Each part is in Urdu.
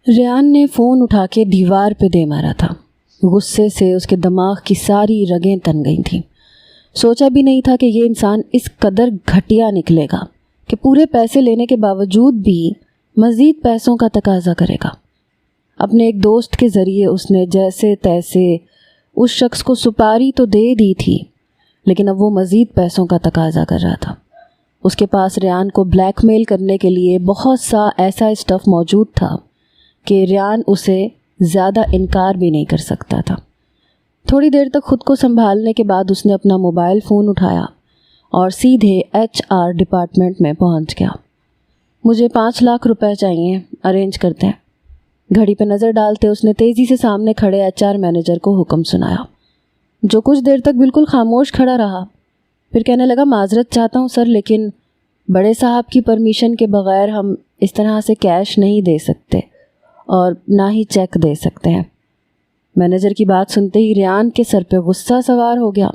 ریان نے فون اٹھا کے دیوار پہ دے مارا تھا۔ غصے سے اس کے دماغ کی ساری رگیں تن گئی تھیں۔ سوچا بھی نہیں تھا کہ یہ انسان اس قدر گھٹیا نکلے گا کہ پورے پیسے لینے کے باوجود بھی مزید پیسوں کا تقاضا کرے گا۔ اپنے ایک دوست کے ذریعے اس نے جیسے تیسے اس شخص کو سپاری تو دے دی تھی، لیکن اب وہ مزید پیسوں کا تقاضا کر رہا تھا۔ اس کے پاس ریان کو بلیک میل کرنے کے لیے بہت سا ایسا اسٹف موجود تھا کہ ریان اسے زیادہ انکار بھی نہیں کر سکتا تھا۔ تھوڑی دیر تک خود کو سنبھالنے کے بعد اس نے اپنا موبائل فون اٹھایا اور سیدھے HR ڈپارٹمنٹ میں پہنچ گیا۔ مجھے 5 لاکھ روپے چاہیے، ارینج کرتے ہیں۔ گھڑی پہ نظر ڈالتے اس نے تیزی سے سامنے کھڑے HR مینیجر کو حکم سنایا، جو کچھ دیر تک بالکل خاموش کھڑا رہا۔ پھر کہنے لگا، معذرت چاہتا ہوں سر، لیکن بڑے صاحب کی پرمیشن کے بغیر ہم اس طرح سے کیش نہیں دے سکتے اور نہ ہی چیک دے سکتے ہیں۔ مینیجر کی بات سنتے ہی ریان کے سر پہ غصہ سوار ہو گیا۔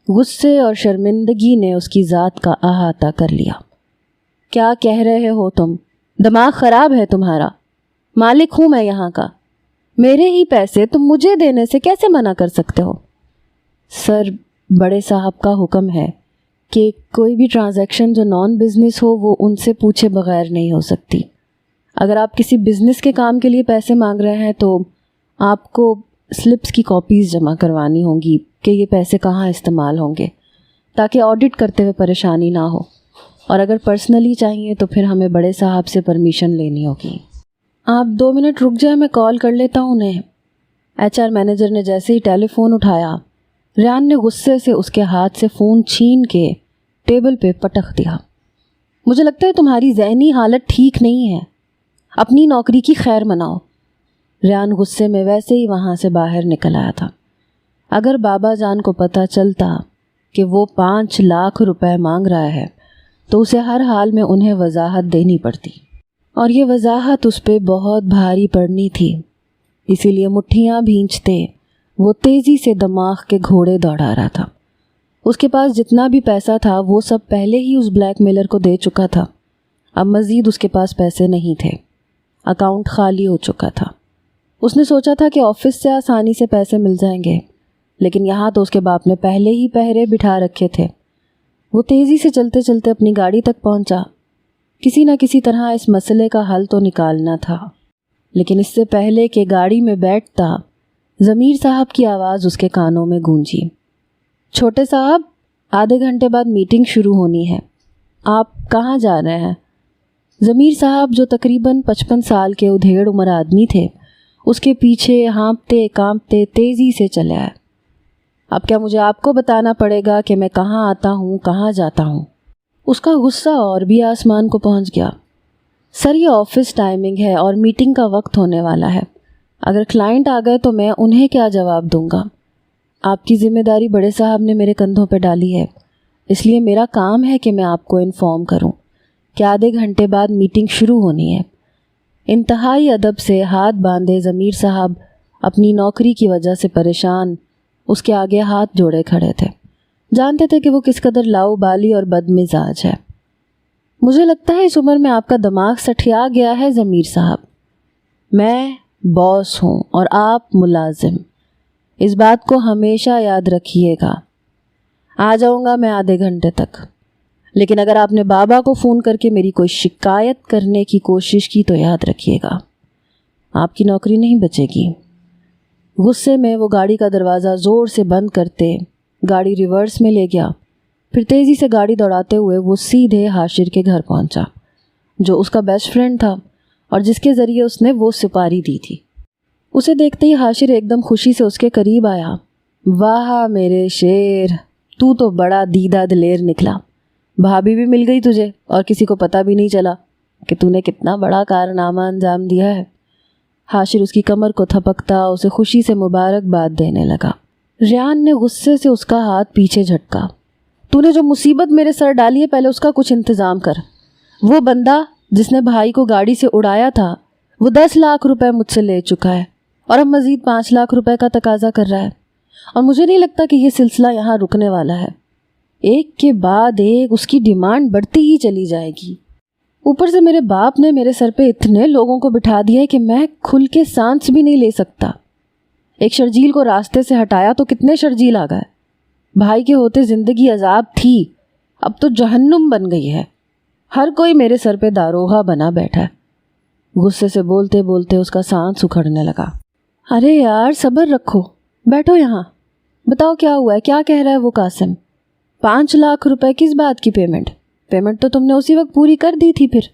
غصے اور شرمندگی نے اس کی ذات کا احاطہ کر لیا۔ کیا کہہ رہے ہو تم؟ دماغ خراب ہے تمہارا؟ مالک ہوں میں یہاں کا، میرے ہی پیسے تم مجھے دینے سے کیسے منع کر سکتے ہو؟ سر، بڑے صاحب کا حکم ہے کہ کوئی بھی ٹرانزیکشن جو نان بزنس ہو وہ ان سے پوچھے بغیر نہیں ہو سکتی۔ اگر آپ کسی بزنس کے کام کے لیے پیسے مانگ رہے ہیں تو آپ کو سلپس کی کاپیز جمع کروانی ہوں گی کہ یہ پیسے کہاں استعمال ہوں گے، تاکہ آڈٹ کرتے ہوئے پریشانی نہ ہو، اور اگر پرسنلی چاہیے تو پھر ہمیں بڑے صاحب سے پرمیشن لینی ہوگی۔ آپ 2 منٹ رک جائیں، میں کال کر لیتا ہوں انہیں۔ HR مینیجر نے جیسے ہی ٹیلی فون اٹھایا، ریان نے غصے سے اس کے ہاتھ سے فون چھین کے ٹیبل پہ پٹخ دیا۔ مجھے لگتا ہے تمہاری ذہنی حالت ٹھیک نہیں ہے، اپنی نوکری کی خیر مناؤ۔ ریان غصے میں ویسے ہی وہاں سے باہر نکل آیا تھا۔ اگر بابا جان کو پتہ چلتا کہ وہ 5 لاکھ روپے مانگ رہا ہے تو اسے ہر حال میں انہیں وضاحت دینی پڑتی، اور یہ وضاحت اس پہ بہت بھاری پڑنی تھی۔ اسی لیے مٹھیاں بھینچتے وہ تیزی سے دماغ کے گھوڑے دوڑا رہا تھا۔ اس کے پاس جتنا بھی پیسہ تھا وہ سب پہلے ہی اس بلیک میلر کو دے چکا تھا۔ اب مزید اس کے پاس پیسے نہیں تھے، اکاؤنٹ خالی ہو چکا تھا۔ اس نے سوچا تھا کہ آفس سے آسانی سے پیسے مل جائیں گے، لیکن یہاں تو اس کے باپ نے پہلے ہی پہرے بٹھا رکھے تھے۔ وہ تیزی سے چلتے چلتے اپنی گاڑی تک پہنچا۔ کسی نہ کسی طرح اس مسئلے کا حل تو نکالنا تھا، لیکن اس سے پہلے کہ گاڑی میں بیٹھتا، ضمیر صاحب کی آواز اس کے کانوں میں گونجی۔ چھوٹے صاحب، آدھے گھنٹے بعد میٹنگ شروع ہونی ہے، آپ کہاں جا رہے ہیں؟ ضمیر صاحب، جو تقریباً 55 سال کے ادھیڑ عمر آدمی تھے، اس کے پیچھے ہانپتے کانپتے تیزی سے چلے آئے۔ اب کیا مجھے آپ کو بتانا پڑے گا کہ میں کہاں آتا ہوں، کہاں جاتا ہوں؟ اس کا غصہ اور بھی آسمان کو پہنچ گیا۔ سر، یہ آفس ٹائمنگ ہے اور میٹنگ کا وقت ہونے والا ہے۔ اگر کلائنٹ آ گئے تو میں انہیں کیا جواب دوں گا؟ آپ کی ذمہ داری بڑے صاحب نے میرے کندھوں پہ ڈالی ہے، اس لیے میرا کام ہے کہ میں آپ کو انفارم کروں کہ آدھے گھنٹے بعد میٹنگ شروع ہونی ہے۔ انتہائی ادب سے ہاتھ باندھے ضمیر صاحب اپنی نوکری کی وجہ سے پریشان اس کے آگے ہاتھ جوڑے کھڑے تھے۔ جانتے تھے کہ وہ کس قدر لاؤبالی اور بد مزاج ہے۔ مجھے لگتا ہے اس عمر میں آپ کا دماغ سٹھیا گیا ہے ضمیر صاحب۔ میں باس ہوں اور آپ ملازم، اس بات کو ہمیشہ یاد رکھیے گا۔ آ جاؤں گا میں آدھے گھنٹے تک، لیکن اگر آپ نے بابا کو فون کر کے میری کوئی شکایت کرنے کی کوشش کی تو یاد رکھیے گا، آپ کی نوکری نہیں بچے گی۔ غصے میں وہ گاڑی کا دروازہ زور سے بند کرتے گاڑی ریورس میں لے گیا۔ پھر تیزی سے گاڑی دوڑاتے ہوئے وہ سیدھے حاشر کے گھر پہنچا، جو اس کا بیسٹ فرینڈ تھا اور جس کے ذریعے اس نے وہ سپاری دی تھی۔ اسے دیکھتے ہی حاشر ایک دم خوشی سے اس کے قریب آیا۔ واہ میرے شیر، تو بڑا دیدہ دلیر نکلا، بھابھی بھی مل گئی تجھے اور کسی کو پتہ بھی نہیں چلا کہ تو نے کتنا بڑا کارنامہ انجام دیا ہے۔ حاشر اس کی کمر کو تھپکتا اسے خوشی سے مبارکباد دینے لگا۔ ریان نے غصے سے اس کا ہاتھ پیچھے جھٹکا۔ تو نے جو مصیبت میرے سر ڈالی ہے، پہلے اس کا کچھ انتظام کر۔ وہ بندہ جس نے بھائی کو گاڑی سے اڑایا تھا وہ 10 لاکھ روپے مجھ سے لے چکا ہے اور اب مزید 5 لاکھ روپے کا تقاضا کر رہا ہے، اور مجھے نہیں لگتا کہ یہ سلسلہ یہاں رکنے والا ہے۔ ایک کے بعد ایک اس کی ڈیمانڈ بڑھتی ہی چلی جائے گی۔ اوپر سے میرے باپ نے میرے سر پہ اتنے لوگوں کو بٹھا دیا ہے کہ میں کھل کے سانس بھی نہیں لے سکتا۔ ایک شرجیل کو راستے سے ہٹایا تو کتنے شرجیل آ گئے۔ بھائی کے ہوتے زندگی عذاب تھی، اب تو جہنم بن گئی ہے۔ ہر کوئی میرے سر پہ داروغہ بنا بیٹھا ہے۔ غصے سے بولتے بولتے اس کا سانس اکھڑنے لگا۔ ارے یار صبر رکھو، بیٹھو یہاں، بتاؤ کیا ہوا ہے، کیا کہہ رہا ہے وہ قاسم؟ 5 لاکھ روپے کس بات کی پیمنٹ تو تم نے اسی وقت پوری کر دی تھی۔ پھر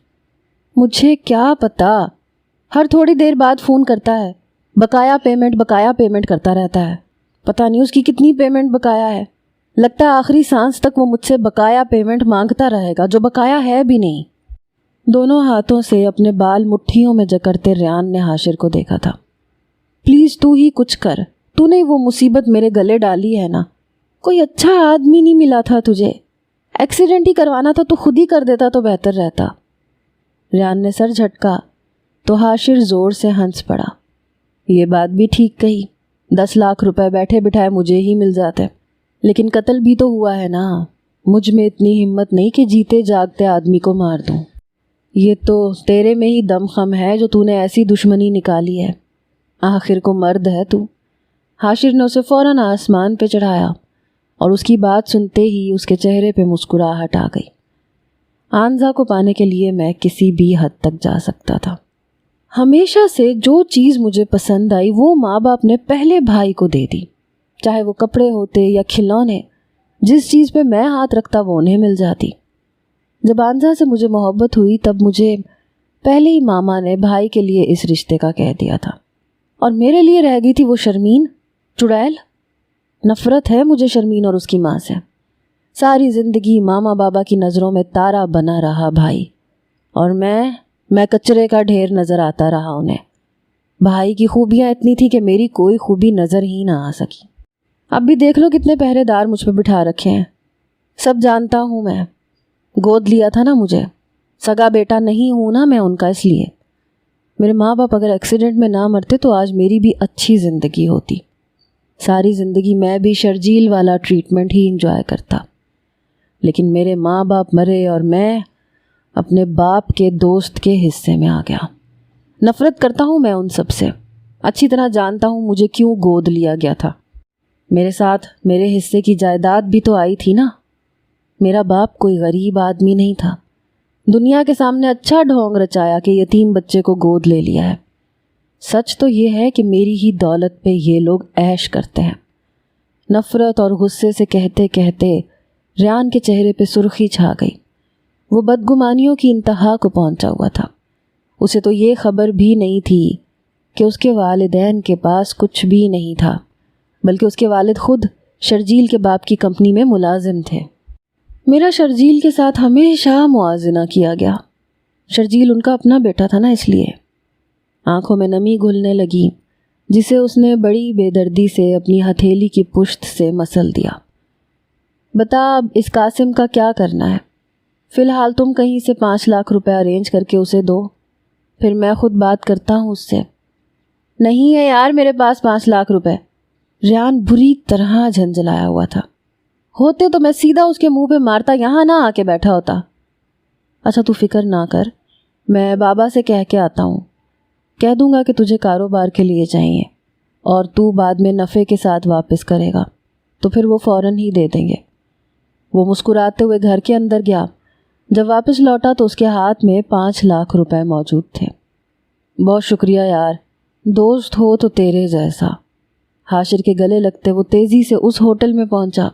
مجھے کیا پتا، ہر تھوڑی دیر بعد فون کرتا ہے، بقایا پیمنٹ کرتا رہتا ہے۔ پتہ نہیں اس کی کتنی پیمنٹ بقایا ہے، لگتا ہے آخری سانس تک وہ مجھ سے بقایا پیمنٹ مانگتا رہے گا جو بقایا ہے بھی نہیں۔ دونوں ہاتھوں سے اپنے بال مٹھیوں میں جکڑتے ریان نے حاشر کو دیکھا تھا۔ پلیز تو ہی کچھ کر، تو نے وہ مصیبت میرے گلے ڈالی ہے نا، کوئی اچھا آدمی نہیں ملا تھا تجھے، ایکسیڈنٹ ہی کروانا تھا تو خود ہی کر دیتا تو بہتر رہتا۔ ریان نے سر جھٹکا تو حاشر زور سے ہنس پڑا۔ یہ بات بھی ٹھیک کہی، 10 لاکھ روپے بیٹھے بٹھائے مجھے ہی مل جاتے، لیکن قتل بھی تو ہوا ہے نا، مجھ میں اتنی ہمت نہیں کہ جیتے جاگتے آدمی کو مار دوں۔ یہ تو تیرے میں ہی دم خم ہے جو تو نے ایسی دشمنی نکالی ہے، آخر کو مرد ہے تو۔ حاشر نے اسے فوراً آسمان پہ چڑھایا اور اس کی بات سنتے ہی اس کے چہرے پہ مسکراہٹ آ گئی۔ آنزا کو پانے کے لیے میں کسی بھی حد تک جا سکتا تھا۔ ہمیشہ سے جو چیز مجھے پسند آئی وہ ماں باپ نے پہلے بھائی کو دے دی، چاہے وہ کپڑے ہوتے یا کھلونے، جس چیز پہ میں ہاتھ رکھتا وہ انہیں مل جاتی۔ جب آنزا سے مجھے محبت ہوئی تب مجھے پہلے ہی ماما نے بھائی کے لیے اس رشتے کا کہہ دیا تھا، اور میرے لیے رہ گئی تھی وہ شرمین، چڑیل۔ نفرت ہے مجھے شرمین اور اس کی ماں سے۔ ساری زندگی ماما بابا کی نظروں میں تارا بنا رہا بھائی، اور میں کچرے کا ڈھیر نظر آتا رہا انہیں۔ بھائی کی خوبیاں اتنی تھی کہ میری کوئی خوبی نظر ہی نہ آ سکی۔ اب بھی دیکھ لو کتنے پہرے دار مجھ پہ بٹھا رکھے ہیں، سب جانتا ہوں میں، گود لیا تھا نا مجھے، سگا بیٹا نہیں ہوں نا میں ان کا، اس لیے میرے ماں باپ اگر ایکسیڈنٹ میں نہ مرتے تو آج میری بھی اچھی زندگی ہوتی۔ ساری زندگی میں بھی شرجیل والا ٹریٹمنٹ ہی انجوائے کرتا، لیکن میرے ماں باپ مرے اور میں اپنے باپ کے دوست کے حصے میں آ گیا۔ نفرت کرتا ہوں میں ان سب سے، اچھی طرح جانتا ہوں مجھے کیوں گود لیا گیا تھا۔ میرے ساتھ میرے حصے کی جائیداد بھی تو آئی تھی نا۔ میرا باپ کوئی غریب آدمی نہیں تھا، دنیا کے سامنے اچھا ڈھونگ رچایا کہ یتیم بچے کو گود لے لیا ہے۔ سچ تو یہ ہے کہ میری ہی دولت پہ یہ لوگ عیش کرتے ہیں۔ نفرت اور غصے سے کہتے کہتے ریان کے چہرے پہ سرخی چھا گئی۔ وہ بدگمانیوں کی انتہا کو پہنچا ہوا تھا۔ اسے تو یہ خبر بھی نہیں تھی کہ اس کے والدین کے پاس کچھ بھی نہیں تھا، بلکہ اس کے والد خود شرجیل کے باپ کی کمپنی میں ملازم تھے۔ میرا شرجیل کے ساتھ ہمیشہ موازنہ کیا گیا۔ شرجیل ان کا اپنا بیٹا تھا نا، اس لیے۔ آنکھوں میں نمی گھلنے لگی جسے اس نے بڑی بے دردی سے اپنی ہتھیلی کی پشت سے مسل دیا۔ بتا اب اس قاسم کا کیا کرنا ہے؟ فی الحال تم کہیں سے 5 لاکھ روپے ارینج کر کے اسے دو، پھر میں خود بات کرتا ہوں اس سے۔ نہیں ہے یار میرے پاس 5 لاکھ روپے۔ ریان بری طرح جھنجھلایا ہوا تھا۔ ہوتے تو میں سیدھا اس کے منہ پہ مارتا، یہاں نہ آ کے بیٹھا ہوتا۔ اچھا تو فکر نہ کر، میں بابا سے کہہ کے آتا ہوں، کہہ دوں گا کہ تجھے کاروبار کے لیے چاہیے اور تو بعد میں نفع کے ساتھ واپس کرے گا، تو پھر وہ فوراً ہی دے دیں گے۔ وہ مسکراتے ہوئے گھر کے اندر گیا۔ جب واپس لوٹا تو اس کے ہاتھ میں 5 لاکھ روپے موجود تھے۔ بہت شکریہ یار، دوست ہو تو تیرے جیسا۔ حاشر کے گلے لگتے وہ تیزی سے اس ہوٹل میں پہنچا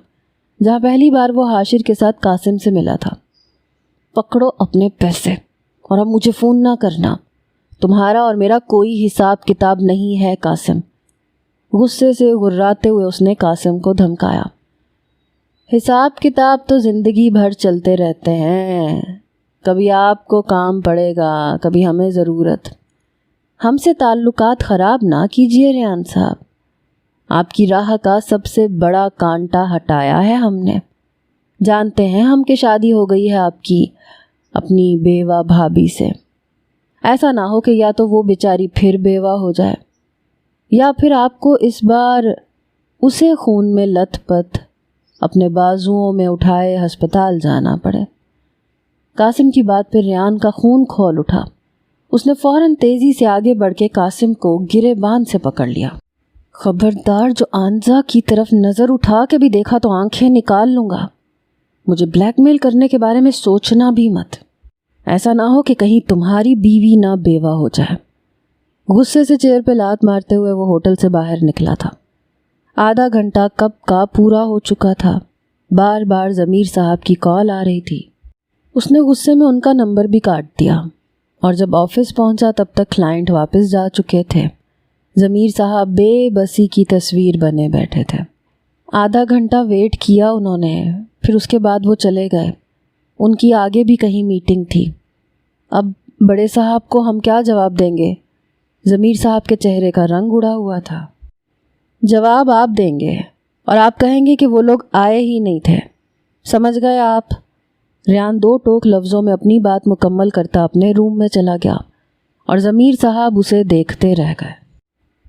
جہاں پہلی بار وہ حاشر کے ساتھ قاسم سے ملا تھا۔ پکڑو اپنے پیسے اور اب مجھے فون نہ کرنا، تمہارا اور میرا کوئی حساب کتاب نہیں ہے قاسم۔ غصے سے غراتے ہوئے اس نے قاسم کو دھمکایا۔ حساب کتاب تو زندگی بھر چلتے رہتے ہیں، کبھی آپ کو کام پڑے گا، کبھی ہمیں ضرورت۔ ہم سے تعلقات خراب نہ کیجیے ریان صاحب، آپ کی راہ کا سب سے بڑا کانٹا ہٹایا ہے ہم نے۔ جانتے ہیں ہم کہ شادی ہو گئی ہے آپ کی اپنی بیوہ بھابھی سے، ایسا نہ ہو کہ یا تو وہ بیچاری پھر بیوہ ہو جائے یا پھر آپ کو اس بار اسے خون میں لت پت اپنے بازوؤں میں اٹھائے ہسپتال جانا پڑے۔ قاسم کی بات پہ ریان کا خون کھول اٹھا۔ اس نے فوراً تیزی سے آگے بڑھ کے قاسم کو گریبان سے پکڑ لیا۔ خبردار جو آنزا کی طرف نظر اٹھا کے بھی دیکھا تو آنکھیں نکال لوں گا۔ مجھے بلیک میل کرنے کے بارے میں سوچنا بھی مت، ایسا نہ ہو کہ کہیں تمہاری بیوی نہ بیوہ ہو جائے۔ غصے سے چیئر پہ لات مارتے ہوئے وہ ہوٹل سے باہر نکلا تھا۔ آدھا گھنٹہ کب کا پورا ہو چکا تھا۔ بار بار ضمیر صاحب کی کال آ رہی تھی۔ اس نے غصے میں ان کا نمبر بھی کاٹ دیا، اور جب آفس پہنچا تب تک کلائنٹ واپس جا چکے تھے۔ ضمیر صاحب بے بسی کی تصویر بنے بیٹھے تھے۔ آدھا گھنٹہ ویٹ کیا انہوں نے، پھر اس کے بعد وہ چلے گئے۔ ان کی آگے بھی کہیں میٹنگ تھی۔ اب بڑے صاحب کو ہم کیا جواب دیں گے؟ ضمیر صاحب کے چہرے کا رنگ اڑا ہوا تھا۔ جواب آپ دیں گے اور آپ کہیں گے کہ وہ لوگ آئے ہی نہیں تھے، سمجھ گئے آپ؟ ریان دو ٹوک لفظوں میں اپنی بات مکمل کرتا اپنے روم میں چلا گیا اور ضمیر صاحب اسے دیکھتے رہ گئے۔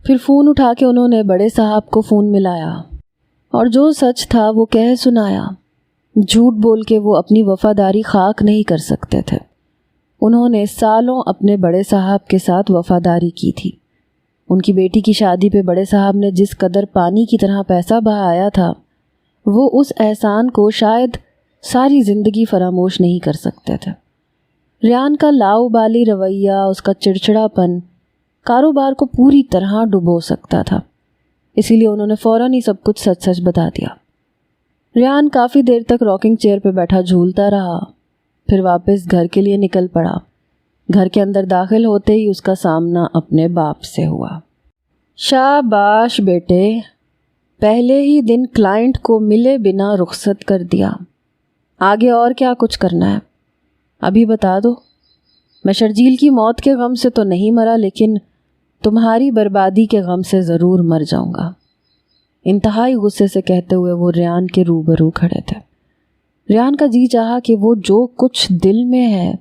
پھر فون اٹھا کے انہوں نے بڑے صاحب کو فون ملایا اور جو سچ تھا وہ کہہ سنایا۔ جھوٹ بول کے وہ اپنی وفاداری خاک نہیں کر سکتے تھے۔ انہوں نے سالوں اپنے بڑے صاحب کے ساتھ وفاداری کی تھی۔ ان کی بیٹی کی شادی پہ بڑے صاحب نے جس قدر پانی کی طرح پیسہ بہایا تھا، وہ اس احسان کو شاید ساری زندگی فراموش نہیں کر سکتے تھے۔ ریان کا لاؤبالی رویہ، اس کا چڑچڑا پن کاروبار کو پوری طرح ڈبو سکتا تھا، اسی لیے انہوں نے فوراً ہی سب کچھ سچ سچ بتا دیا۔ ریان کافی دیر تک راکنگ چیئر پہ بیٹھا جھولتا رہا، پھر واپس گھر کے لیے نکل پڑا۔ گھر کے اندر داخل ہوتے ہی اس کا سامنا اپنے باپ سے ہوا۔ شاباش بیٹے، پہلے ہی دن کلائنٹ کو ملے بنا رخصت کر دیا۔ آگے اور کیا کچھ کرنا ہے ابھی بتا دو۔ میں شرجیل کی موت کے غم سے تو نہیں مرا، لیکن تمہاری بربادی کے غم سے ضرور مر جاؤں گا۔ انتہائی غصے سے کہتے ہوئے وہ ریان کے روبرو کھڑے تھے۔ ریان کا جی چاہا کہ وہ جو کچھ دل میں ہے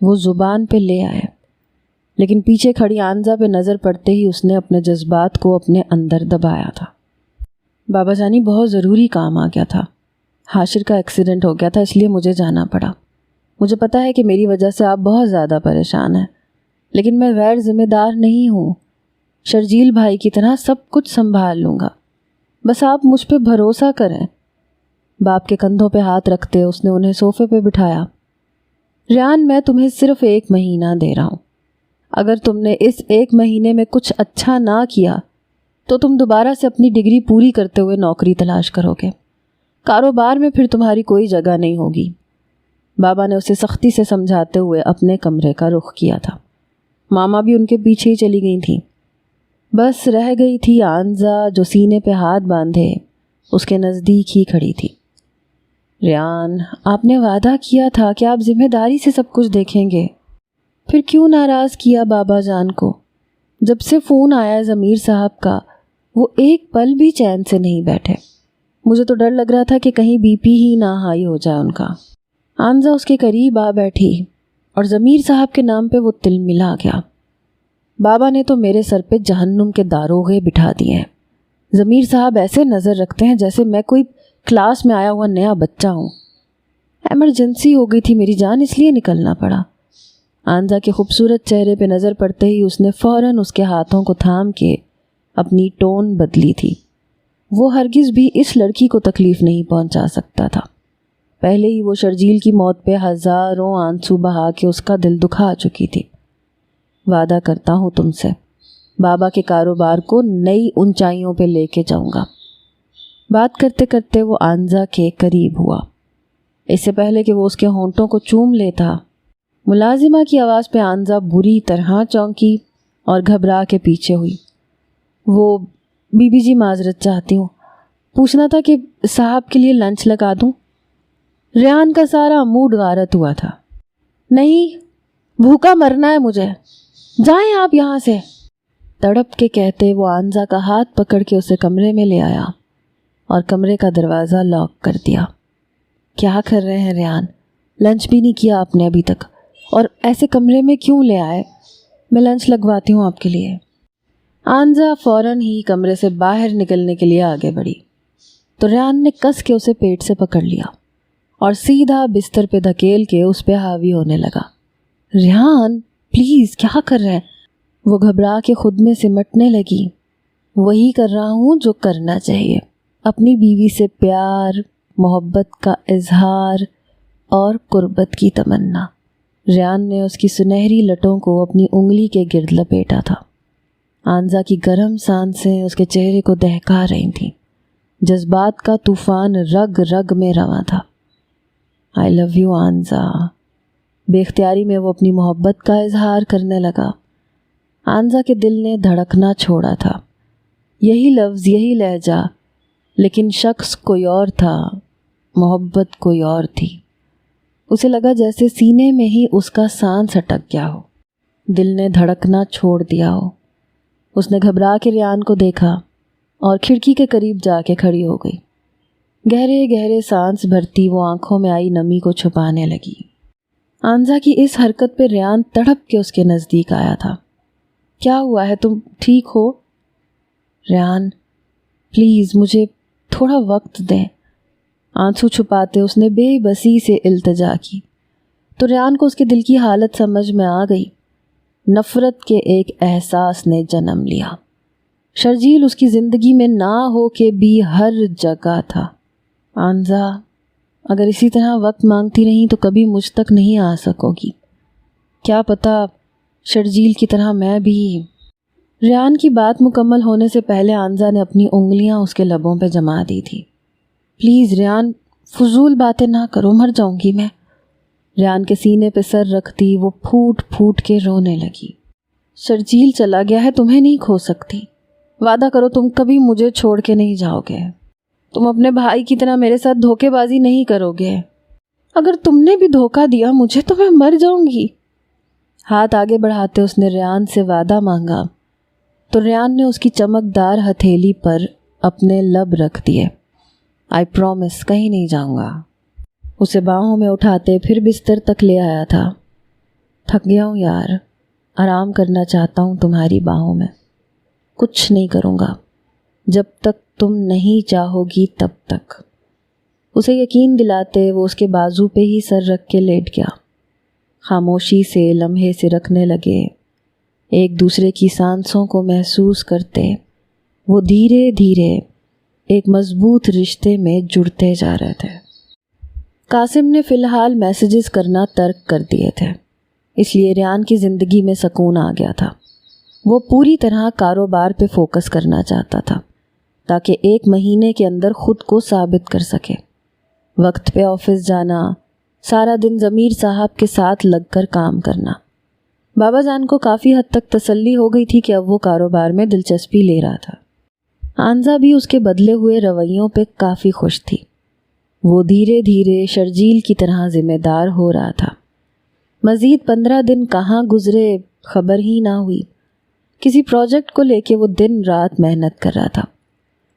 وہ زبان پہ لے آئے، لیکن پیچھے کھڑی آنزا پہ نظر پڑتے ہی اس نے اپنے جذبات کو اپنے اندر دبایا تھا۔ بابا جانی بہت ضروری کام آ گیا تھا۔ حاشر کا ایکسیڈنٹ ہو گیا تھا، اس لیے مجھے جانا پڑا۔ مجھے پتہ ہے کہ میری وجہ سے آپ بہت زیادہ پریشان ہیں، لیکن میں غیر ذمہ دار نہیں ہوں۔ شرجیل بھائی کی طرح سب کچھ سنبھال لوں گا، بس آپ مجھ پہ بھروسہ کریں۔ باپ کے کندھوں پہ ہاتھ رکھتے اس نے انہیں صوفے پہ بٹھایا۔ ریان، میں تمہیں صرف 1 مہینہ دے رہا ہوں۔ اگر تم نے اس 1 مہینے میں کچھ اچھا نہ کیا تو تم دوبارہ سے اپنی ڈگری پوری کرتے ہوئے نوکری تلاش کرو گے۔ کاروبار میں پھر تمہاری کوئی جگہ نہیں ہوگی۔ بابا نے اسے سختی سے سمجھاتے ہوئے اپنے کمرے کا رخ کیا تھا۔ ماما بھی ان کے پیچھے ہی چلی گئی تھیں۔ بس رہ گئی تھی آنزا، جو سینے پہ ہاتھ باندھے اس کے نزدیک ہی کھڑی تھی۔ ریان، آپ نے وعدہ کیا تھا کہ آپ ذمہ داری سے سب کچھ دیکھیں گے، پھر کیوں ناراض کیا بابا جان کو؟ جب سے فون آیا ضمیر صاحب کا، وہ ایک پل بھی چین سے نہیں بیٹھے۔ مجھے تو ڈر لگ رہا تھا کہ کہیں بی پی ہی نہ ہائی ہو جائے ان کا۔ آنزا اس کے قریب آ بیٹھی اور ضمیر صاحب کے نام پہ وہ تل ملا گیا۔ بابا نے تو میرے سر پہ جہنم کے داروغے بٹھا دیے ہیں۔ ضمیر صاحب ایسے نظر رکھتے ہیں جیسے میں کوئی کلاس میں آیا ہوا نیا بچہ ہوں۔ ایمرجنسی ہو گئی تھی میری جان، اس لیے نکلنا پڑا۔ آنزا کے خوبصورت چہرے پہ نظر پڑتے ہی اس نے فوراً اس کے ہاتھوں کو تھام کے اپنی ٹون بدلی تھی۔ وہ ہرگز بھی اس لڑکی کو تکلیف نہیں پہنچا سکتا تھا۔ پہلے ہی وہ شرجیل کی موت پہ ہزاروں آنسو بہا کے اس کا دل دکھا چکی تھی۔ وعدہ کرتا ہوں تم سے، بابا کے کاروبار کو نئی اونچائیوں پہ لے کے جاؤں گا۔ بات کرتے کرتے وہ آنزا کے قریب ہوا۔ اس سے پہلے کہ وہ اس کے ہونٹوں کو چوم لیتا، ملازمہ کی آواز پہ آنزا بری طرح چونکی اور گھبرا کے پیچھے ہوئی۔ وہ بی بی جی معذرت چاہتی ہوں، پوچھنا تھا کہ صاحب کے لیے لنچ لگا دوں؟ ریان کا سارا موڈ غارت ہوا تھا۔ نہیں، بھوکا مرنا ہے مجھے، جائیں آپ یہاں سے، تڑپ کے کہتے وہ آنزا کا ہاتھ پکڑ کے اسے کمرے میں لے آیا اور کمرے کا دروازہ لاک کر دیا۔ کیا کر رہے ہیں ریان؟ لنچ بھی نہیں کیا آپ نے ابھی تک، اور ایسے کمرے میں کیوں لے آئے؟ میں لنچ لگواتی ہوں آپ کے لیے۔ آنزا فوراً ہی کمرے سے باہر نکلنے کے لیے آگے بڑھی تو ریان نے کس کے اسے پیٹ سے پکڑ لیا اور سیدھا بستر پہ دھکیل کے اس پہ حاوی ہونے لگا۔ ریان پلیز کیا کر رہے ہیں؟ وہ گھبرا کے خود میں سمٹنے لگی۔ وہی کر رہا ہوں جو کرنا چاہیے، اپنی بیوی سے پیار، محبت کا اظہار اور قربت کی تمنا۔ ریان نے اس کی سنہری لٹوں کو اپنی انگلی کے گرد لپیٹا تھا۔ آنزا کی گرم سانسیں اس کے چہرے کو دہکا رہی تھیں۔ جذبات کا طوفان رگ رگ میں رواں تھا۔ I love you آنزا۔ بے اختیاری میں وہ اپنی محبت کا اظہار کرنے لگا۔ آنزا کے دل نے دھڑکنا چھوڑا تھا۔ یہی لفظ، یہی لہجہ، لیکن شخص کوئی اور تھا، محبت کوئی اور تھی۔ اسے لگا جیسے سینے میں ہی اس کا سانس اٹک گیا ہو، دل نے دھڑکنا چھوڑ دیا ہو۔ اس نے گھبرا کے ریان کو دیکھا اور کھڑکی کے قریب جا کے کھڑی ہو گئی۔ گہرے گہرے سانس بھرتی وہ آنکھوں میں آئی نمی کو چھپانے لگی۔ آنزا کی اس حرکت پہ ریان تڑپ کے اس کے نزدیک آیا تھا۔ کیا ہوا ہے؟ تم ٹھیک ہو؟ ریان پلیز مجھے تھوڑا وقت دیں۔ آنسو چھپاتے اس نے بے بسی سے التجا کی، تو ریان کو اس کے دل کی حالت سمجھ میں آ گئی۔ نفرت کے ایک احساس نے جنم لیا۔ شرجیل اس کی زندگی میں نہ ہو کے بھی ہر جگہ تھا۔ آنزا اگر اسی طرح وقت مانگتی رہی تو کبھی مجھ تک نہیں آ سکو گی۔ کیا پتہ شرجیل کی طرح میں بھی۔ ریان کی بات مکمل ہونے سے پہلے آنزا نے اپنی انگلیاں اس کے لبوں پہ جما دی تھی۔ پلیز ریان فضول باتیں نہ کرو، مر جاؤں گی میں۔ ریان کے سینے پہ سر رکھتی وہ پھوٹ پھوٹ کے رونے لگی۔ شرجیل چلا گیا ہے، تمہیں نہیں کھو سکتی۔ وعدہ کرو تم کبھی مجھے چھوڑ کے نہیں جاؤ گے۔ تم اپنے بھائی کی طرح میرے ساتھ دھوکے بازی نہیں کرو گے۔ اگر تم نے بھی دھوکہ دیا مجھے تو میں مر جاؤں گی۔ ہاتھ آگے بڑھاتے اس نے ریان سے وعدہ مانگا تو ریان نے اس کی چمکدار ہتھیلی پر اپنے لب رکھ دیے۔ آئی پرومس کہیں نہیں جاؤں گا۔ اسے باہوں میں اٹھاتے پھر بستر تک لے آیا تھا۔ تھک گیا ہوں یار، آرام کرنا چاہتا ہوں تمہاری باہوں میں۔ کچھ نہیں کروں گا جب تک تم نہیں چاہو گی تب تک۔ اسے یقین دلاتے وہ اس کے بازو پہ ہی سر رکھ کے لیٹ گیا۔ خاموشی سے لمحے سے رکھنے لگے، ایک دوسرے کی سانسوں کو محسوس کرتے وہ دھیرے دھیرے ایک مضبوط رشتے میں جڑتے جا رہے تھے۔ قاسم نے فی الحال میسیجز کرنا ترک کر دیے تھے، اس لیے ریان کی زندگی میں سکون آ گیا تھا۔ وہ پوری طرح کاروبار پہ فوکس کرنا چاہتا تھا تاکہ 1 مہینے کے اندر خود کو ثابت کر سکے۔ وقت پہ آفس جانا، سارا دن ضمیر صاحب کے ساتھ لگ کر کام کرنا۔ بابا جان کو کافی حد تک تسلی ہو گئی تھی کہ اب وہ کاروبار میں دلچسپی لے رہا تھا۔ آنزا بھی اس کے بدلے ہوئے رویوں پہ کافی خوش تھی۔ وہ دھیرے دھیرے شرجیل کی طرح ذمہ دار ہو رہا تھا۔ مزید 15 دن کہاں گزرے خبر ہی نہ ہوئی۔ کسی پروجیکٹ کو لے کے وہ دن رات محنت کر رہا تھا،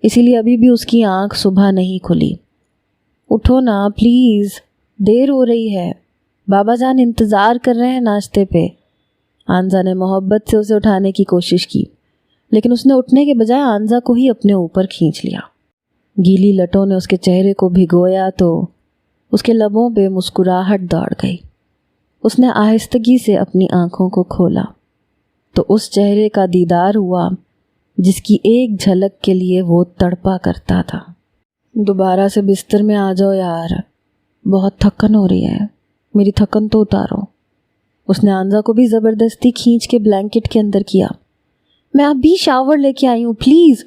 اسی لیے ابھی بھی اس کی آنکھ صبح نہیں کھلی۔ اٹھو نا پلیز، دیر ہو رہی ہے، بابا جان انتظار کر رہے ہیں ناشتے پہ۔ آنزا نے محبت سے اسے اٹھانے کی کوشش کی، لیکن اس نے اٹھنے کے بجائے آنزا کو ہی اپنے اوپر کھینچ لیا۔ گیلی لٹوں نے اس کے چہرے کو بھگویا تو اس کے لبوں پہ مسکراہٹ دوڑ گئی۔ اس نے آہستگی سے اپنی آنکھوں کو کھولا تو اس چہرے کا دیدار ہوا جس کی ایک جھلک کے لیے وہ تڑپا کرتا تھا۔ دوبارہ سے بستر میں آ جاؤ یار، بہت تھکن ہو رہی ہے، میری تھکن تو اتارو۔ اس نے آنزا کو بھی زبردستی کھینچ کے بلینکٹ کے اندر کیا۔ میں ابھی شاور لے کے آئی ہوں، پلیز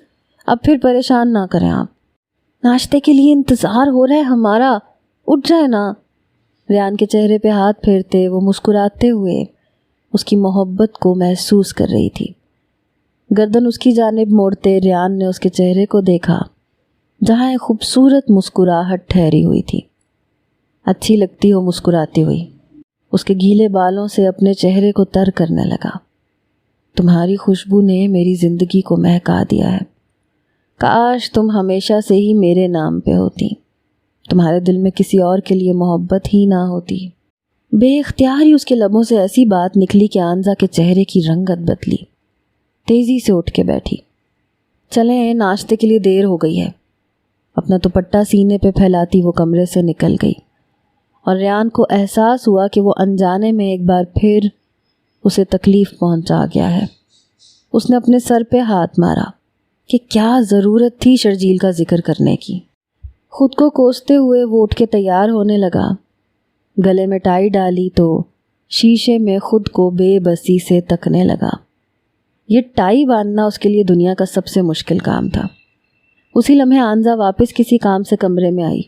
اب پھر پریشان نہ کریں آپ۔ ناشتے کے لیے انتظار ہو رہا ہے ہمارا، اٹھ جائے نا۔ ریان کے چہرے پہ ہاتھ پھیرتے وہ مسکراتے ہوئے اس کی محبت کو محسوس کر رہی تھی۔ گردن اس کی جانب موڑتے ریان نے اس کے چہرے کو دیکھا جہاں ایک خوبصورت مسکراہٹ ٹھہری ہوئی تھی۔ اچھی لگتی ہو مسکراتی ہوئی۔ اس کے گیلے بالوں سے اپنے چہرے کو تر کرنے لگا۔ تمہاری خوشبو نے میری زندگی کو مہکا دیا ہے، کاش تم ہمیشہ سے ہی میرے نام پہ ہوتی، تمہارے دل میں کسی اور کے لیے محبت ہی نہ ہوتی۔ بے اختیار ہی اس کے لبوں سے ایسی بات نکلی کہ آنزا کے چہرے کی رنگت بدلی۔ تیزی سے اٹھ کے بیٹھی۔ چلیں ناشتے کے لیے دیر ہو گئی ہے۔ اپنا دوپٹہ سینے پہ پھیلاتی وہ کمرے سے نکل گئی۔ اور ریان کو احساس ہوا کہ وہ انجانے میں ایک بار پھر اسے تکلیف پہنچا گیا ہے۔ اس نے اپنے سر پہ ہاتھ مارا کہ کیا ضرورت تھی شرجیل کا ذکر کرنے کی۔ خود کو کوستے ہوئے وہ اٹھ کے تیار ہونے لگا، گلے میں ٹائی ڈالی تو شیشے میں خود کو بے بسی سے تکنے لگا۔ یہ ٹائی باندھنا اس کے لیے دنیا کا سب سے مشکل کام تھا۔ اسی لمحے آنزا واپس کسی کام سے کمرے میں آئی،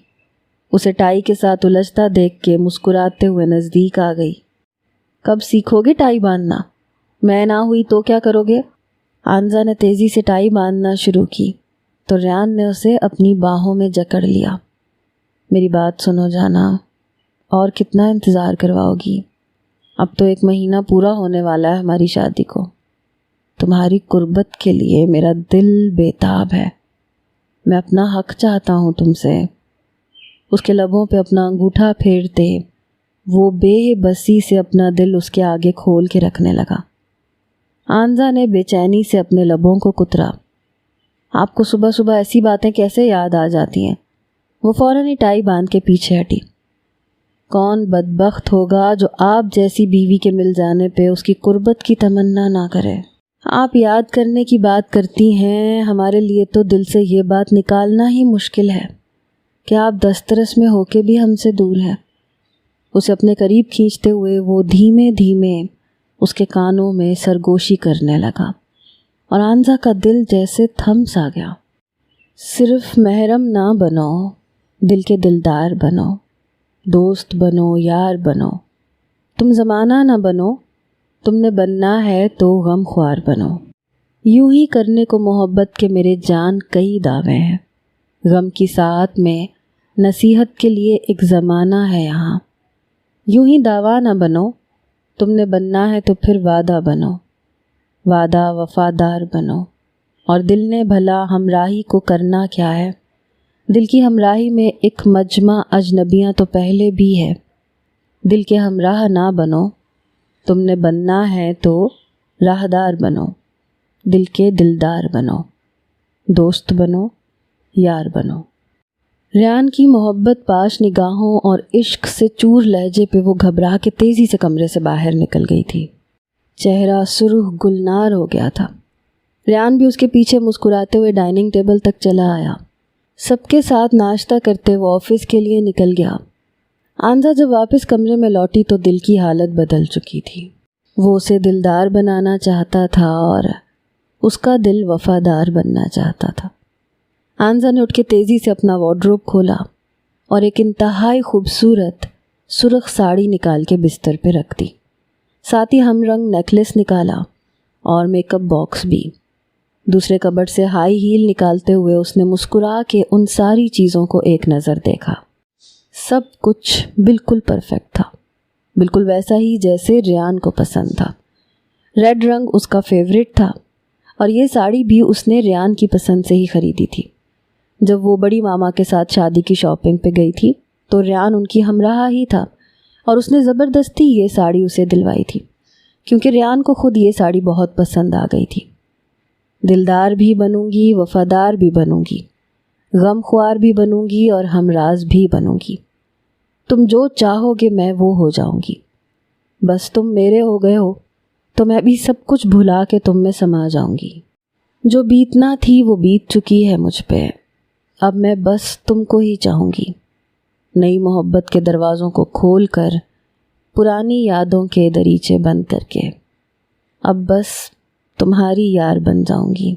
اسے ٹائی کے ساتھ الجھتا دیکھ کے مسکراتے ہوئے نزدیک آ گئی۔ کب سیکھو گے ٹائی باندھنا؟ میں نہ ہوئی تو کیا کرو گے؟ آنزا نے تیزی سے ٹائی باندھنا شروع کی تو ریان نے اسے اپنی باہوں میں جکڑ لیا۔ میری بات سنو جانا، اور کتنا انتظار کرواؤ گی؟ اب تو 1 مہینہ پورا ہونے والا ہے ہماری شادی کو۔ تمہاری قربت کے لیے میرا دل بےتاب ہے، میں اپنا حق چاہتا ہوں تم سے۔ اس کے لبوں پہ اپنا انگوٹھا پھیرتے وہ بے بسی سے اپنا دل اس کے آگے کھول کے رکھنے لگا۔ آنزا نے بے چینی سے اپنے لبوں کو کترا۔ آپ کو صبح صبح ایسی باتیں کیسے یاد آ جاتی ہیں؟ وہ فوراً ہی ٹائی باندھ کے پیچھے ہٹی۔ کون بدبخت ہوگا جو آپ جیسی بیوی کے مل جانے پہ اس کی قربت کی تمنا نہ کرے؟ آپ یاد کرنے کی بات کرتی ہیں، ہمارے لیے تو دل سے یہ بات نکالنا ہی مشکل ہے کہ آپ دسترس میں ہو کے بھی ہم سے دور ہیں۔ اسے اپنے قریب کھینچتے ہوئے وہ دھیمے دھیمے اس کے کانوں میں سرگوشی کرنے لگا اور آنزا کا دل جیسے تھم سا گیا۔ صرف محرم نہ بنو، دل کے دلدار بنو، دوست بنو، یار بنو۔ تم زمانہ نہ بنو، تم نے بننا ہے تو غم خوار بنو۔ یوں ہی کرنے کو محبت کے میرے جان کئی دعوے ہیں، غم کی ساعت میں نصیحت کے لیے ایک زمانہ ہے یہاں۔ یوں ہی دعویٰ نہ بنو، تم نے بننا ہے تو پھر وعدہ بنو، وعدہ وفادار بنو۔ اور دل نے بھلا ہمراہی کو کرنا کیا ہے؟ دل کی ہمراہی میں ایک مجمع اجنبیاں تو پہلے بھی ہے۔ دل کے ہمراہ نہ بنو، تم نے بننا ہے تو راہدار بنو، دل کے دلدار بنو، دوست بنو، یار بنو۔ ریان کی محبت پاش نگاہوں اور عشق سے چور لہجے پہ وہ گھبرا کے تیزی سے کمرے سے باہر نکل گئی تھی۔ چہرہ سرخ گلنار ہو گیا تھا۔ ریان بھی اس کے پیچھے مسکراتے ہوئے ڈائننگ ٹیبل تک چلا آیا۔ سب کے ساتھ ناشتہ کرتے وہ آفس کے لیے نکل گیا۔ آنزا جب واپس کمرے میں لوٹی تو دل کی حالت بدل چکی تھی۔ وہ اسے دلدار بنانا چاہتا تھا اور اس کا دل وفادار بننا چاہتا تھا۔ آنزا نے اٹھ کے تیزی سے اپنا وارڈروب کھولا اور ایک انتہائی خوبصورت سرخ ساڑی نکال کے بستر پہ رکھ دی، ساتھ ہی ہم رنگ نیکلس نکالا اور میک اپ باکس بھی۔ دوسرے کبرڈ سے ہائی ہیل نکالتے ہوئے اس نے مسکرا کے ان ساری چیزوں کو ایک نظر دیکھا۔ سب کچھ بالکل پرفیکٹ تھا، بالکل ویسا ہی جیسے ریان کو پسند تھا۔ ریڈ رنگ اس کا فیوریٹ تھا اور یہ ساڑی بھی اس نے ریان کی پسند سے ہی خریدی تھی۔ جب وہ بڑی ماما کے ساتھ شادی کی شاپنگ پہ گئی تھی تو ریان ان کی ہمراہ ہی تھا اور اس نے زبردستی یہ ساڑی اسے دلوائی تھی کیونکہ ریان کو خود یہ ساڑی بہت پسند آ گئی تھی۔ دلدار بھی بنوں گی، وفادار بھی بنوں گی، غم خوار بھی بنوں گی اور ہمراز بھی بنوں گی۔ تم جو چاہو گے میں وہ ہو جاؤں گی، بس تم میرے ہو گئے ہو تو میں بھی سب کچھ بھلا کے تم میں سما جاؤں گی۔ جو بیتنا تھی وہ بیت چکی ہے مجھ پہ، اب میں بس تم کو ہی چاہوں گی۔ نئی محبت کے دروازوں کو کھول کر، پرانی یادوں کے دریچے بند کر کے، اب بس تمہاری یار بن جاؤں گی۔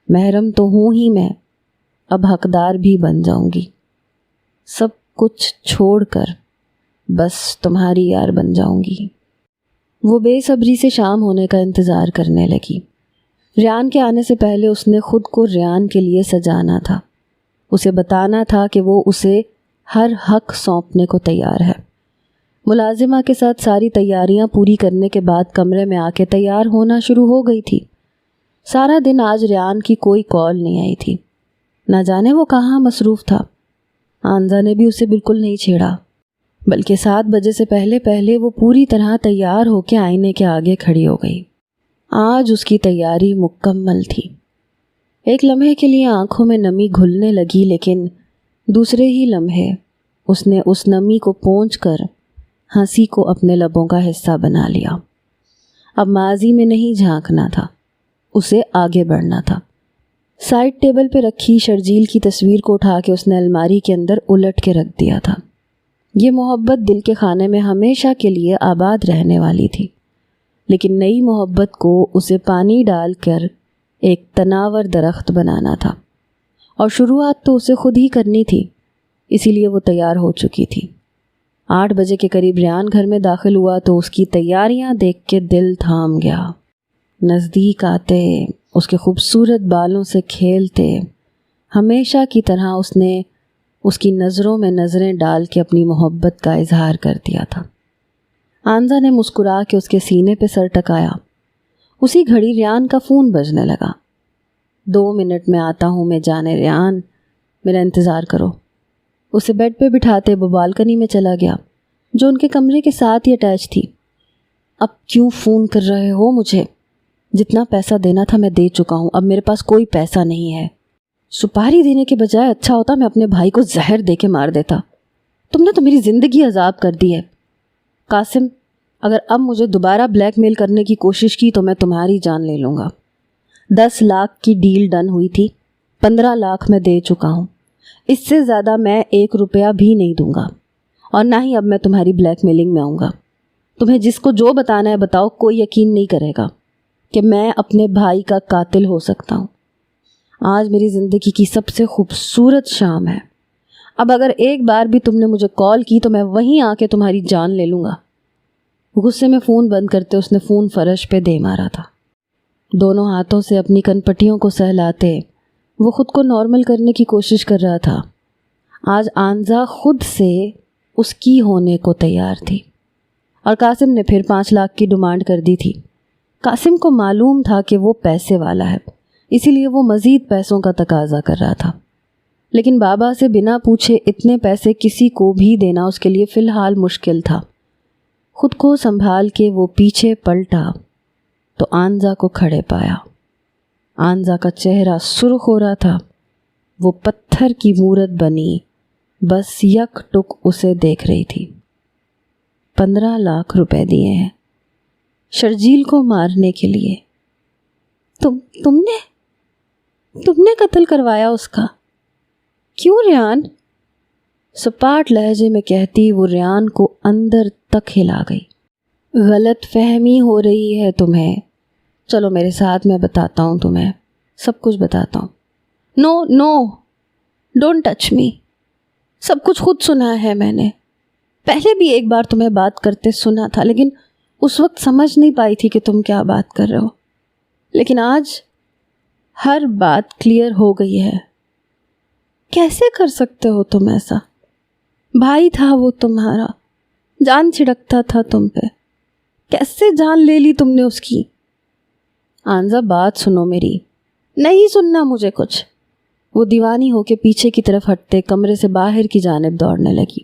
محرم تو ہوں ہی میں، اب حقدار بھی بن جاؤں گی۔ سب کچھ چھوڑ کر بس تمہاری یار بن جاؤں گی۔ وہ بے صبری سے شام ہونے کا انتظار کرنے لگی۔ ریان کے آنے سے پہلے اس نے خود کو ریان کے لیے سجانا تھا، اسے بتانا تھا کہ وہ اسے ہر حق سونپنے کو تیار ہے۔ ملازمہ کے ساتھ ساری تیاریاں پوری کرنے کے بعد کمرے میں آ کے تیار ہونا شروع ہو گئی تھی۔ سارا دن آج ریان کی کوئی کال نہیں آئی تھی، نہ جانے وہ کہاں مصروف تھا۔ آنزا نے بھی اسے بالکل نہیں چھیڑا، بلکہ 7 بجے سے پہلے وہ پوری طرح تیار ہو کے آئینے کے آگے کھڑی ہو گئی۔ آج اس کی تیاری مکمل تھی۔ ایک لمحے کے لیے آنکھوں میں نمی گھلنے لگی، لیکن دوسرے ہی لمحے اس نے اس نمی کو پونچھ کر ہنسی کو اپنے لبوں کا حصہ بنا لیا۔ اب ماضی میں نہیں جھانکنا تھا، اسے آگے بڑھنا تھا۔ سائڈ ٹیبل پہ رکھی شرجیل کی تصویر کو اٹھا کے اس نے الماری کے اندر الٹ کے رکھ دیا تھا۔ یہ محبت دل کے خانے میں ہمیشہ کے لیے آباد رہنے والی تھی، لیکن نئی محبت کو اسے پانی ڈال کر ایک تناور درخت بنانا تھا، اور شروعات تو اسے خود ہی کرنی تھی، اسی لیے وہ تیار ہو چکی تھی۔ 8 بجے کے قریب ریان گھر میں داخل ہوا تو اس کی تیاریاں دیکھ کے دل تھام گیا۔ نزدیک آتے، اس کے خوبصورت بالوں سے کھیلتے، ہمیشہ کی طرح اس نے اس کی نظروں میں نظریں ڈال کے اپنی محبت کا اظہار کر دیا تھا۔ آنزا نے مسکرا کے اس کے سینے پہ سر ٹکایا۔ اسی گھڑی ریان کا فون بجنے لگا۔ 2 منٹ میں آتا ہوں میں جانے ریان، میرا انتظار کرو۔ اسے بیڈ پہ بٹھاتے وہ بالکنی میں چلا گیا، جو ان کے کمرے کے ساتھ ہی اٹیچ تھی۔ اب کیوں فون کر رہے ہو مجھے؟ جتنا پیسہ دینا تھا میں دے چکا ہوں، اب میرے پاس کوئی پیسہ نہیں ہے۔ سپاری دینے کے بجائے اچھا ہوتا میں اپنے بھائی کو زہر دے کے مار دیتا۔ تم نے تو میری زندگی عذاب کر دی ہے۔ قاسم، اگر اب مجھے دوبارہ بلیک میل کرنے کی کوشش کی تو میں تمہاری جان لے لوں گا۔ 10 لاکھ کی ڈیل ڈن ہوئی تھی، 15 لاکھ میں دے چکا ہوں، اس سے زیادہ میں 1 روپیہ بھی نہیں دوں گا، اور نہ ہی اب میں تمہاری بلیک میلنگ میں آؤں گا۔ تمہیں جس کو جو بتانا ہے بتاؤ، کوئی یقین نہیں کرے گا کہ میں اپنے بھائی کا قاتل ہو سکتا ہوں۔ آج میری زندگی کی سب سے خوبصورت شام ہے۔ اب اگر ایک بار بھی تم نے مجھے کال کی تو میں وہیں آ کے تمہاری جان لے لوں گا۔ غصے میں فون بند کرتے اس نے فون فرش پہ دے مارا تھا۔ دونوں ہاتھوں سے اپنی کنپٹیوں کو سہلاتے وہ خود کو نارمل کرنے کی کوشش کر رہا تھا۔ آج آنزا خود سے اس کی ہونے کو تیار تھی، اور قاسم نے پھر 5 لاکھ کی ڈیمانڈ کر دی تھی۔ قاسم کو معلوم تھا کہ وہ پیسے والا ہے، اسی لیے وہ مزید پیسوں کا تقاضا کر رہا تھا، لیکن بابا سے بنا پوچھے اتنے پیسے کسی کو بھی دینا اس کے لیے فی الحال مشکل تھا۔ خود کو سنبھال کے وہ پیچھے پلٹا تو آنزا کو کھڑے پایا۔ آنزا کا چہرہ سرخ ہو رہا تھا، وہ پتھر کی مورت بنی بس یک ٹک اسے دیکھ رہی تھی۔ 15 لاکھ روپے دیے ہیں شرجیل کو مارنے کے لیے۔ تم نے قتل کروایا اس کا؟ کیوں ریان؟ سپاٹ لہجے میں کہتی وہ ریان کو اندر تک ہلا گئی۔ غلط فہمی ہو رہی ہے تمہیں، چلو میرے ساتھ، میں بتاتا ہوں تمہیں، سب کچھ بتاتا ہوں۔ نو ڈونٹ ٹچ می، سب کچھ خود سنا ہے میں نے۔ پہلے بھی ایک بار تمہیں بات کرتے سنا تھا، لیکن اس وقت سمجھ نہیں پائی تھی کہ تم کیا بات کر رہے ہو، لیکن آج ہر بات کلیئر ہو گئی ہے۔ کیسے کر سکتے ہو تم ایسا؟ بھائی تھا وہ تمہارا، جان چھڑکتا تھا تم پہ، کیسے جان لے لی تم نے اس کی؟ آنزا بات سنو میری۔ نہیں سننا مجھے کچھ۔ وہ دیوانی ہو کے پیچھے کی طرف ہٹتے کمرے سے باہر کی جانب دوڑنے لگی۔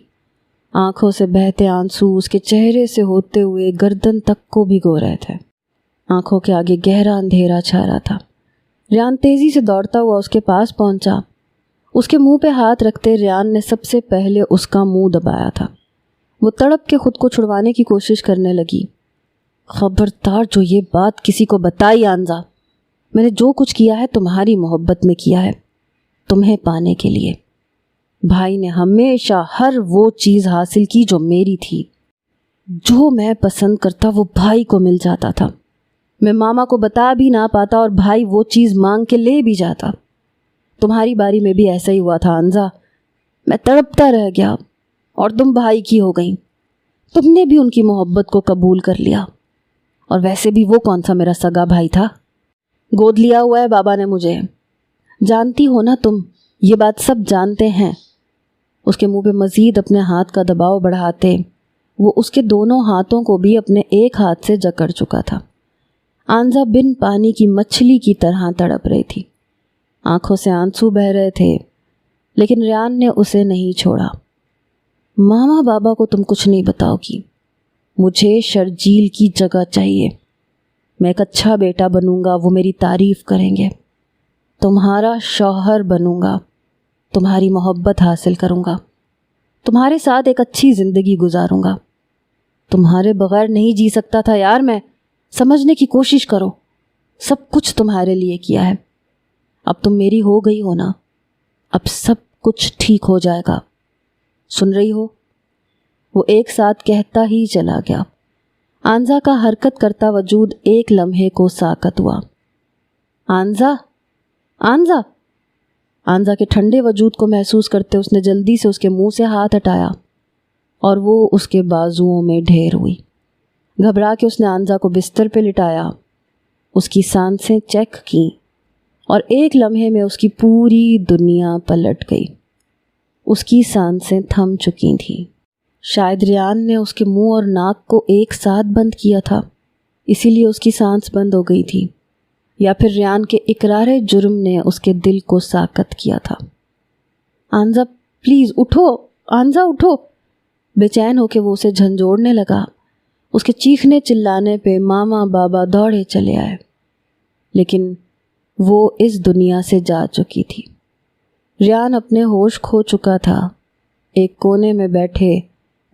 آنکھوں سے بہتے آنسو اس کے چہرے سے ہوتے ہوئے گردن تک کو بھگو رہے تھے۔ آنکھوں کے آگے گہرا اندھیرا چھا رہا تھا۔ ریان تیزی سے دوڑتا ہوا اس کے پاس پہنچا۔ اس کے منہ پہ ہاتھ رکھتے ریان نے سب سے پہلے اس کا منہ دبایا تھا۔ وہ تڑپ کے خود کو چھڑوانے کی کوشش کرنے لگی۔ خبردار جو یہ بات کسی کو بتائی آنزا، میں نے جو کچھ کیا ہے تمہاری محبت میں کیا ہے، تمہیں پانے کے لیے۔ بھائی نے ہمیشہ ہر وہ چیز حاصل کی جو میری تھی۔ جو میں پسند کرتا وہ بھائی کو مل جاتا تھا۔ میں ماما کو بتا بھی نہ پاتا اور بھائی وہ چیز مانگ کے لے بھی جاتا۔ تمہاری باری میں بھی ایسا ہی ہوا تھا آنزا، میں تڑپتا رہ گیا اور تم بھائی کی ہو گئی۔ تم نے بھی ان کی محبت کو قبول کر لیا، اور ویسے بھی وہ کون سا میرا سگا بھائی تھا؟ گود لیا ہوا ہے بابا نے مجھے، جانتی ہو نا تم، یہ بات سب جانتے ہیں۔ اس کے منہ پہ مزید اپنے ہاتھ کا دباؤ بڑھاتے وہ اس کے دونوں ہاتھوں کو بھی اپنے ایک ہاتھ سے جکڑ چکا تھا۔ آنزا بن پانی کی مچھلی کی طرح تڑپ رہی تھی، آنکھوں سے آنسو بہہ رہے تھے، لیکن ریان نے اسے نہیں چھوڑا۔ ماما بابا کو تم کچھ نہیں بتاؤ گی، مجھے شرجیل کی جگہ چاہیے، میں ایک اچھا بیٹا بنوں گا، وہ میری تعریف کریں گے، تمہارا شوہر بنوں گا، تمہاری محبت حاصل کروں گا، تمہارے ساتھ ایک اچھی زندگی گزاروں گا۔ تمہارے بغیر نہیں جی سکتا تھا یار میں، سمجھنے کی کوشش کرو، سب کچھ تمہارے لیے کیا ہے، اب تم میری ہو گئی ہو نا، اب سب کچھ ٹھیک ہو جائے گا، سن رہی ہو؟ وہ ایک ساتھ کہتا ہی چلا گیا۔ آنزا کا حرکت کرتا وجود ایک لمحے کو ساکت ہوا۔ آنزا، آنزا، آنزا کے ٹھنڈے وجود کو محسوس کرتے اس نے جلدی سے اس کے منہ سے ہاتھ ہٹایا اور وہ اس کے بازوؤں میں ڈھیر ہوئی۔ گھبرا کے اس نے آنزا کو بستر پہ لٹایا، اس کی سانسیں چیک کیں اور ایک لمحے میں اس کی پوری دنیا پلٹ گئی۔ اس کی سانسیں تھم چکی تھیں۔ شاید ریان نے اس کے منہ اور ناک کو ایک ساتھ بند کیا تھا، اسی لیے اس کی سانس بند ہو گئی تھی، یا پھر ریان کے اقرار جرم نے اس کے دل کو ساکت کیا تھا۔ آنزا پلیز اٹھو، آنزا اٹھو، بے چین ہو کے وہ اسے جھنجھوڑنے لگا۔ اس کے چیخنے چلانے پہ ماما بابا دوڑے چلے آئے، لیکن وہ اس دنیا سے جا چکی تھی۔ ریان اپنے ہوش کھو چکا تھا۔ ایک کونے میں بیٹھے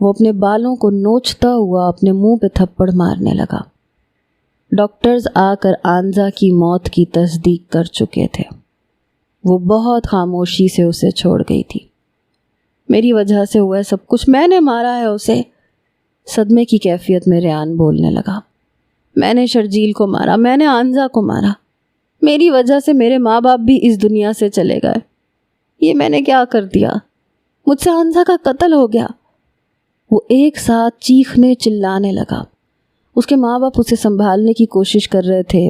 وہ اپنے بالوں کو نوچتا ہوا اپنے منہ پہ تھپڑ مارنے لگا۔ ڈاکٹرز آ کر آنزا کی موت کی تصدیق کر چکے تھے۔ وہ بہت خاموشی سے اسے چھوڑ گئی تھی۔ میری وجہ سے ہوا ہے سب کچھ، میں نے مارا ہے اسے، صدمے کی کیفیت میں ریان بولنے لگا۔ میں نے شرجیل کو مارا، میں نے آنزا کو مارا، میری وجہ سے میرے ماں باپ بھی اس دنیا سے چلے گئے، یہ میں نے کیا کر دیا، مجھ سے آنزا کا قتل ہو گیا۔ وہ ایک ساتھ چیخنے چلانے لگا۔ اس کے ماں باپ اسے سنبھالنے کی کوشش کر رہے تھے،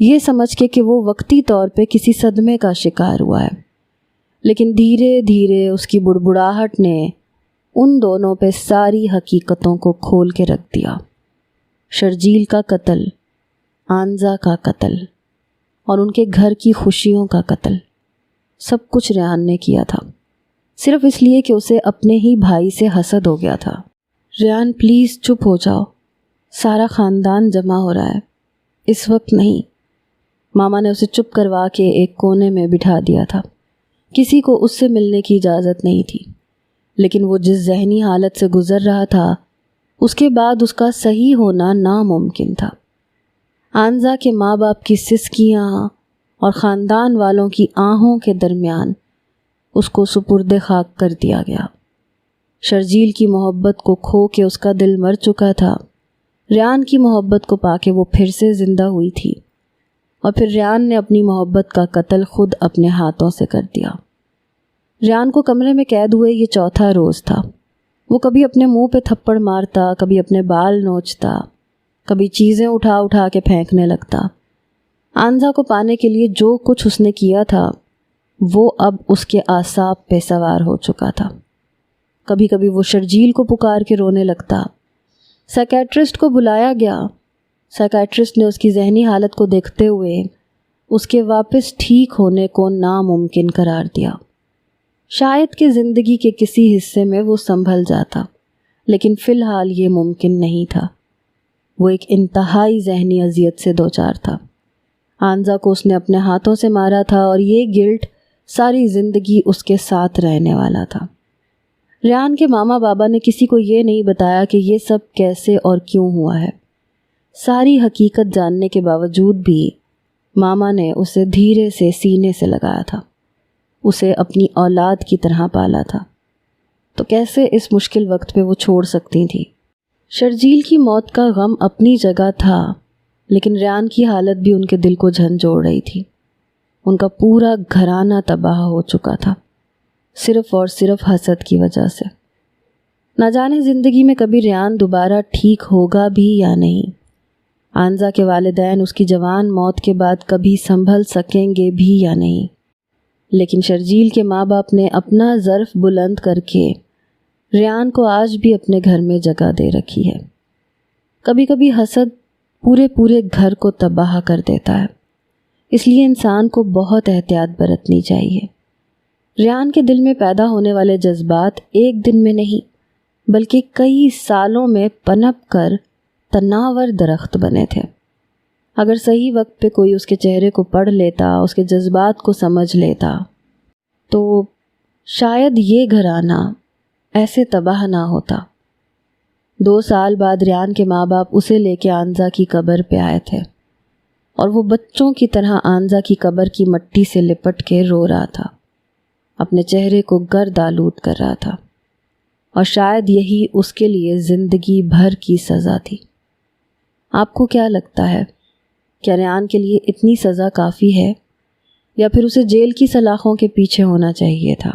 یہ سمجھ کے کہ وہ وقتی طور پہ کسی صدمے کا شکار ہوا ہے، لیکن دھیرے دھیرے اس کی بڑبڑاہٹ نے ان دونوں پہ ساری حقیقتوں کو کھول کے رکھ دیا۔ شرجیل کا قتل، آنزا کا قتل اور ان کے گھر کی خوشیوں کا قتل، سب کچھ ریان نے کیا تھا، صرف اس لیے کہ اسے اپنے ہی بھائی سے حسد ہو گیا تھا۔ ریان پلیز چپ ہو جاؤ، سارا خاندان جمع ہو رہا ہے، اس وقت نہیں۔ ماما نے اسے چپ کروا کے ایک کونے میں بٹھا دیا تھا۔ کسی کو اس سے ملنے کی اجازت نہیں تھی، لیکن وہ جس ذہنی حالت سے گزر رہا تھا اس کے بعد اس کا صحیح ہونا ناممکن تھا۔ آنزا کے ماں باپ کی سسکیاں اور خاندان والوں کی آہوں کے درمیان اس کو سپرد خاک کر دیا گیا۔ شرجیل کی محبت کو کھو کے اس کا دل مر چکا تھا، ریان کی محبت کو پا کے وہ پھر سے زندہ ہوئی تھی، اور پھر ریان نے اپنی محبت کا قتل خود اپنے ہاتھوں سے کر دیا۔ ریان کو کمرے میں قید ہوئے یہ چوتھا روز تھا۔ وہ کبھی اپنے منہ پہ تھپڑ مارتا، کبھی اپنے بال نوچتا، کبھی چیزیں اٹھا اٹھا کے پھینکنے لگتا۔ آنزا کو پانے کے لیے جو کچھ اس نے کیا تھا وہ اب اس کے اعصاب پہ سوار ہو چکا تھا۔ کبھی کبھی وہ شرجیل کو پکار کے رونے لگتا۔ سائیکیٹرسٹ کو بلایا گیا۔ سائیکیٹرسٹ نے اس کی ذہنی حالت کو دیکھتے ہوئے اس کے واپس ٹھیک ہونے کو ناممکن قرار دیا۔ شاید کہ زندگی کے کسی حصے میں وہ سنبھل جاتا، لیکن فی الحال یہ ممکن نہیں تھا۔ وہ ایک انتہائی ذہنی اذیت سے دوچار تھا۔ آنزا کو اس نے اپنے ہاتھوں سے مارا تھا اور یہ گلٹ ساری زندگی اس کے ساتھ رہنے والا تھا۔ ریان کے ماما بابا نے کسی کو یہ نہیں بتایا کہ یہ سب کیسے اور کیوں ہوا ہے۔ ساری حقیقت جاننے کے باوجود بھی ماما نے اسے دھیرے سے سینے سے لگایا تھا، اسے اپنی اولاد کی طرح پالا تھا، تو کیسے اس مشکل وقت پہ وہ چھوڑ سکتی تھی؟ شرجیل کی موت کا غم اپنی جگہ تھا، لیکن ریان کی حالت بھی ان کے دل کو جھنجھوڑ رہی تھی۔ ان کا پورا گھرانہ تباہ ہو چکا تھا، صرف اور صرف حسد کی وجہ سے۔ نہ جانے زندگی میں کبھی ریان دوبارہ ٹھیک ہوگا بھی یا نہیں۔ آنزا کے والدین اس کی جوان موت کے بعد کبھی سنبھل سکیں گے بھی یا نہیں، لیکن شرجیل کے ماں باپ نے اپنا ظرف بلند کر کے ریان کو آج بھی اپنے گھر میں جگہ دے رکھی ہے۔ کبھی کبھی حسد پورے گھر کو تباہ کر دیتا ہے، اس لیے انسان کو بہت احتیاط برتنی چاہیے۔ ریان کے دل میں پیدا ہونے والے جذبات ایک دن میں نہیں بلکہ کئی سالوں میں پنپ کر تناور درخت بنے تھے۔ اگر صحیح وقت پہ کوئی اس کے چہرے کو پڑھ لیتا، اس کے جذبات کو سمجھ لیتا، تو شاید یہ گھرانہ ایسے تباہ نہ ہوتا۔ 2 سال بعد ریان کے ماں باپ اسے لے کے آنزا کی قبر پہ آئے تھے اور وہ بچوں کی طرح آنزا کی قبر کی مٹی سے لپٹ کے رو رہا تھا، اپنے چہرے کو گرد آلود کر رہا تھا، اور شاید یہی اس کے لیے زندگی بھر کی سزا تھی۔ آپ کو کیا لگتا ہے، کیا ریان کے لیے اتنی سزا کافی ہے یا پھر اسے جیل کی سلاخوں کے پیچھے ہونا چاہیے تھا؟